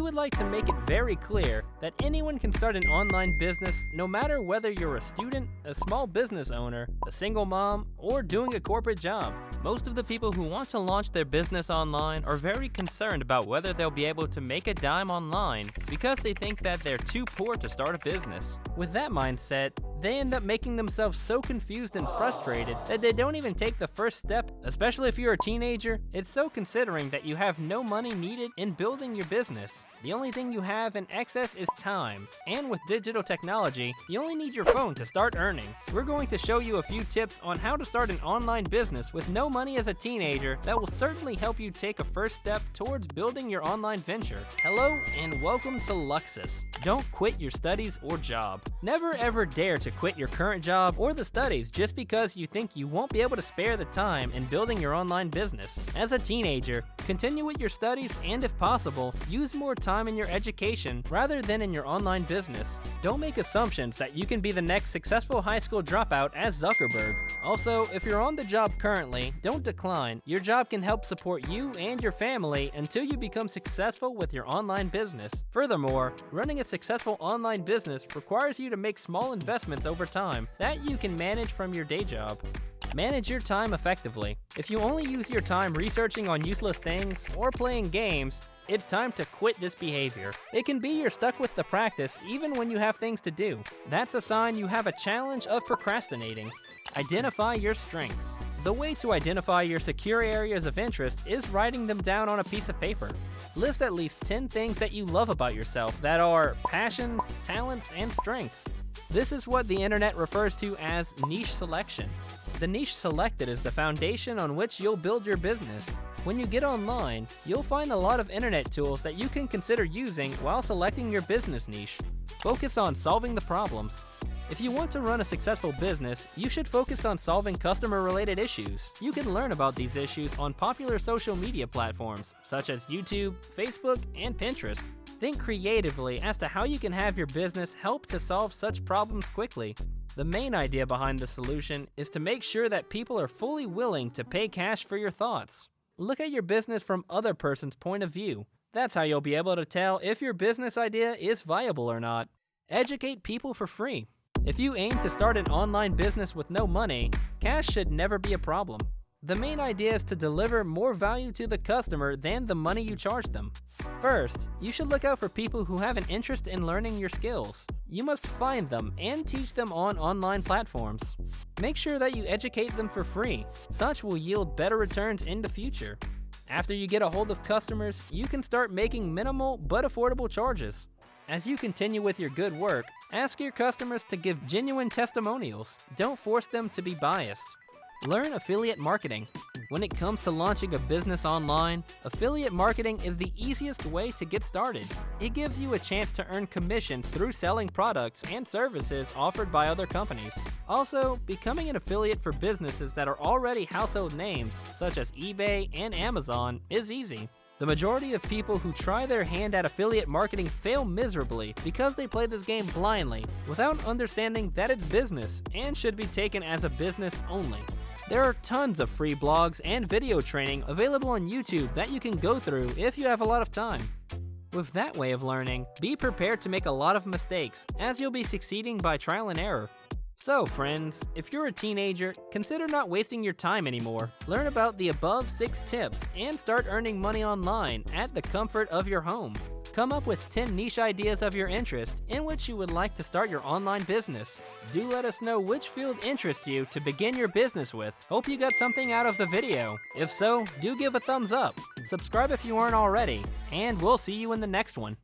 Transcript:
would like to make it very clear that anyone can start an online business no matter whether you're a student, a small business owner, a single mom, or doing a corporate job. Most of the people who want to launch their business online are very concerned about whether they'll be able to make a dime online because they think that they're too poor to start a business. With that mindset, they end up making themselves so confused and frustrated that they don't even take the first step. Especially if you're a teenager, it's so considering that you have no money needed in building your business. The only thing you have in excess is time, and with digital technology, you only need your phone to start earning. We're going to show you a few tips on how to start an online business with no money as a teenager that will certainly help you take a first step towards building your online venture. Hello and welcome to Luxus. Don't quit your studies or job. Never ever dare to quit your current job or the studies just because you think you won't be able to spare the time in building your online business. As a teenager, continue with your studies and if possible, use more time in your education rather than in your online business. Don't make assumptions that you can be the next successful high school dropout as Zuckerberg. Also, if you're on the job currently, don't decline. Your job can help support you and your family until you become successful with your online business. Furthermore, running a successful online business requires you to make small investments over time that you can manage from your day job. Manage your time effectively. If you only use your time researching on useless things or playing games, it's time to quit this behavior. It can be you're stuck with the practice even when you have things to do. That's a sign you have a challenge of procrastinating. Identify your strengths. The way to identify your secure areas of interest is writing them down on a piece of paper. List at least 10 things that you love about yourself that are passions, talents, and strengths. This is what the internet refers to as niche selection. The niche selected is the foundation on which you'll build your business. When you get online, you'll find a lot of internet tools that you can consider using while selecting your business niche. Focus on solving the problems. If you want to run a successful business, you should focus on solving customer-related issues. You can learn about these issues on popular social media platforms, such as YouTube, Facebook, and Pinterest. Think creatively as to how you can have your business help to solve such problems quickly. The main idea behind the solution is to make sure that people are fully willing to pay cash for your thoughts. Look at your business from other person's point of view. That's how you'll be able to tell if your business idea is viable or not. Educate people for free. If you aim to start an online business with no money, cash should never be a problem. The main idea is to deliver more value to the customer than the money you charge them. First, you should look out for people who have an interest in learning your skills. You must find them and teach them on online platforms. Make sure that you educate them for free. Such will yield better returns in the future. After you get a hold of customers, you can start making minimal but affordable charges. As you continue with your good work, ask your customers to give genuine testimonials. Don't force them to be biased. Learn affiliate marketing. When it comes to launching a business online, affiliate marketing is the easiest way to get started. It gives you a chance to earn commissions through selling products and services offered by other companies. Also, becoming an affiliate for businesses that are already household names, such as eBay and Amazon, is easy. The majority of people who try their hand at affiliate marketing fail miserably because they play this game blindly, without understanding that it's business and should be taken as a business only. There are tons of free blogs and video training available on YouTube that you can go through if you have a lot of time. With that way of learning, be prepared to make a lot of mistakes, as you'll be succeeding by trial and error. So friends, if you're a teenager, consider not wasting your time anymore. Learn about the above 6 tips and start earning money online at the comfort of your home. Come up with 10 niche ideas of your interest in which you would like to start your online business. Do let us know which field interests you to begin your business with. Hope you got something out of the video. If so, do give a thumbs up. Subscribe if you aren't already, and we'll see you in the next one.